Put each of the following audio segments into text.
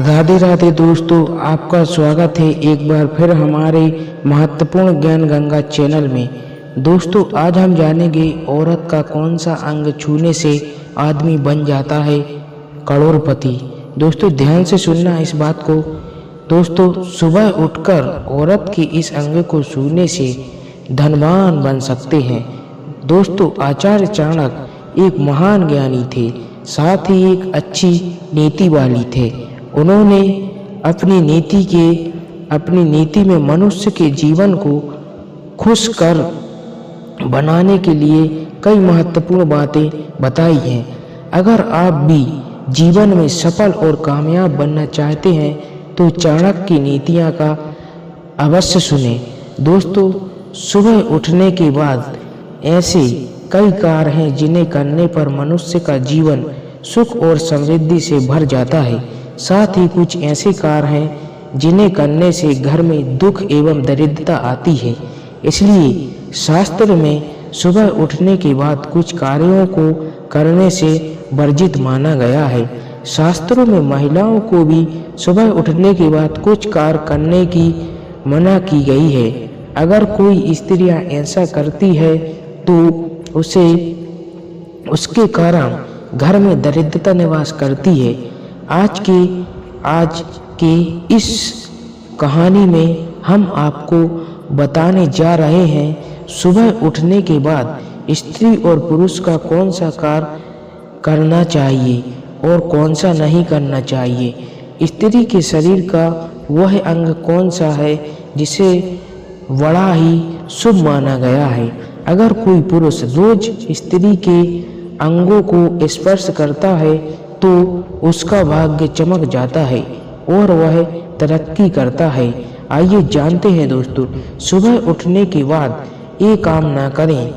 राधे राधे दोस्तों, आपका स्वागत है एक बार फिर हमारे महत्वपूर्ण ज्ञान गंगा चैनल में। दोस्तों, आज हम जानेंगे औरत का कौन सा अंग छूने से आदमी बन जाता है करोड़पति। दोस्तों, ध्यान से सुनना इस बात को। दोस्तों, सुबह उठकर औरत के इस अंग को छूने से धनवान बन सकते हैं। दोस्तों, आचार्य चाणक्य एक महान ज्ञानी थे, साथ ही एक अच्छी नीति वाली थे। उन्होंने अपनी नीति में मनुष्य के जीवन को खुश कर बनाने के लिए कई महत्वपूर्ण बातें बताई हैं। अगर आप भी जीवन में सफल और कामयाब बनना चाहते हैं तो चाणक्य की नीतियां का अवश्य सुने। दोस्तों, सुबह उठने के बाद ऐसे कई कार्य हैं जिन्हें करने पर मनुष्य का जीवन सुख और समृद्धि से भर जाता है। साथ ही कुछ ऐसे कार्य हैं जिन्हें करने से घर में दुख एवं दरिद्रता आती है। इसलिए शास्त्र में सुबह उठने के बाद कुछ कार्यों को करने से वर्जित माना गया है। शास्त्रों में महिलाओं को भी सुबह उठने के बाद कुछ कार्य करने की मना की गई है। अगर कोई स्त्रियां ऐसा करती है तो उसके कारण घर में दरिद्रता निवास करती है। आज के इस कहानी में हम आपको बताने जा रहे हैं सुबह उठने के बाद स्त्री और पुरुष का कौन सा कार्य करना चाहिए और कौन सा नहीं करना चाहिए। स्त्री के शरीर का वह अंग कौन सा है जिसे बड़ा ही शुभ माना गया है। अगर कोई पुरुष रोज स्त्री के अंगों को स्पर्श करता है तो उसका भाग्य चमक जाता है और वह तरक्की करता है। आइए जानते हैं दोस्तों, सुबह उठने के बाद एक काम ना करें,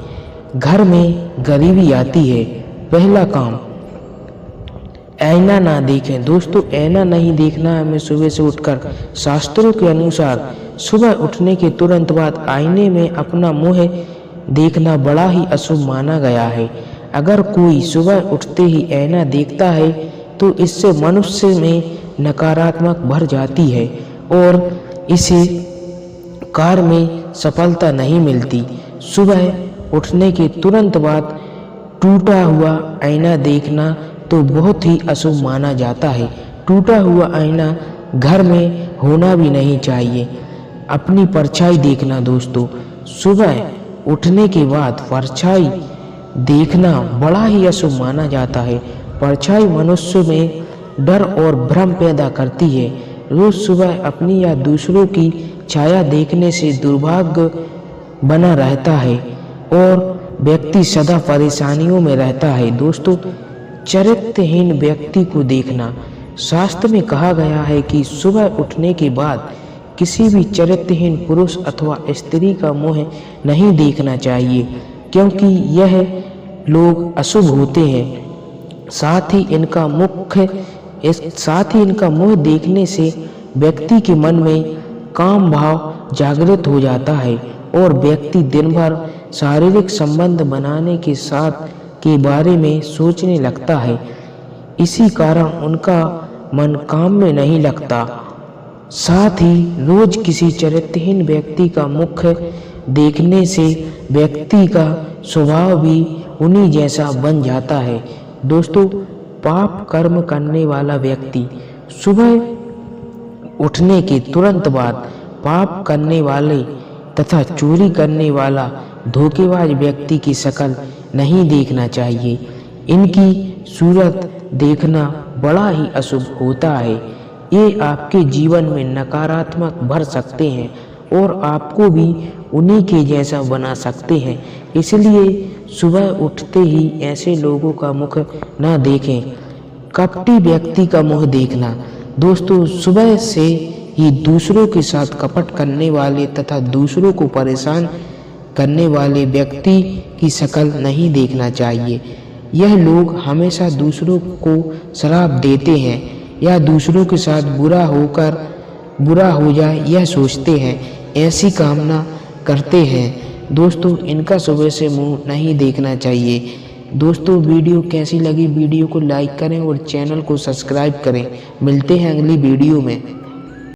घर में गरीबी आती है। पहला काम, ऐना ना देखें। दोस्तों, ऐना नहीं देखना हमें सुबह से उठकर। शास्त्रों के अनुसार सुबह उठने के तुरंत बाद आईने में अपना मुंह देखना बड़ा ही अशुभ माना गया है। अगर कोई सुबह उठते ही ऐना देखता है तो इससे मनुष्य में नकारात्मक भर जाती है और इसे कार्य में सफलता नहीं मिलती। सुबह उठने के तुरंत बाद टूटा हुआ आईना देखना तो बहुत ही अशुभ माना जाता है। टूटा हुआ आईना घर में होना भी नहीं चाहिए। अपनी परछाई देखना। दोस्तों, सुबह उठने के बाद परछाई देखना बड़ा ही अशुभ माना जाता है। परछाई मनुष्य में डर और भ्रम पैदा करती है। रोज सुबह अपनी या दूसरों की छाया देखने से दुर्भाग्य बना रहता है और व्यक्ति सदा परेशानियों में रहता है। दोस्तों, चरित्रहीन व्यक्ति को देखना। शास्त्र में कहा गया है कि सुबह उठने के बाद किसी भी चरित्रहीन पुरुष अथवा स्त्री का मुंह नहीं देखना चाहिए, क्योंकि यह लोग अशुभ होते हैं। साथ ही इनका मुंह देखने से व्यक्ति के मन में काम भाव जागृत हो जाता है और व्यक्ति दिन भर शारीरिक संबंध बनाने के बारे में सोचने लगता है। इसी कारण उनका मन काम में नहीं लगता। साथ ही रोज किसी चरित्रहीन व्यक्ति का मुख देखने से व्यक्ति का स्वभाव भी उन्हीं जैसा बन जाता है। दोस्तों, पाप कर्म करने वाला व्यक्ति सुबह उठने के तुरंत बाद पाप करने वाले तथा चोरी करने वाला धोखेबाज व्यक्ति की शक्ल नहीं देखना चाहिए। इनकी सूरत देखना बड़ा ही अशुभ होता है। ये आपके जीवन में नकारात्मक भर सकते हैं और आपको भी उन्हीं के जैसा बना सकते हैं। इसलिए सुबह उठते ही ऐसे लोगों का मुख न देखें। कपटी व्यक्ति का मुंह देखना। दोस्तों, सुबह से ही दूसरों के साथ कपट करने वाले तथा दूसरों को परेशान करने वाले व्यक्ति की शक्ल नहीं देखना चाहिए। यह लोग हमेशा दूसरों को श्राप देते हैं या दूसरों के साथ बुरा हो जाए यह सोचते हैं, ऐसी कामना करते हैं। दोस्तों, इनका सुबह से मुंह नहीं देखना चाहिए। दोस्तों वीडियो कैसी लगी, वीडियो को लाइक करें और चैनल को सब्सक्राइब करें। मिलते हैं अगली वीडियो में।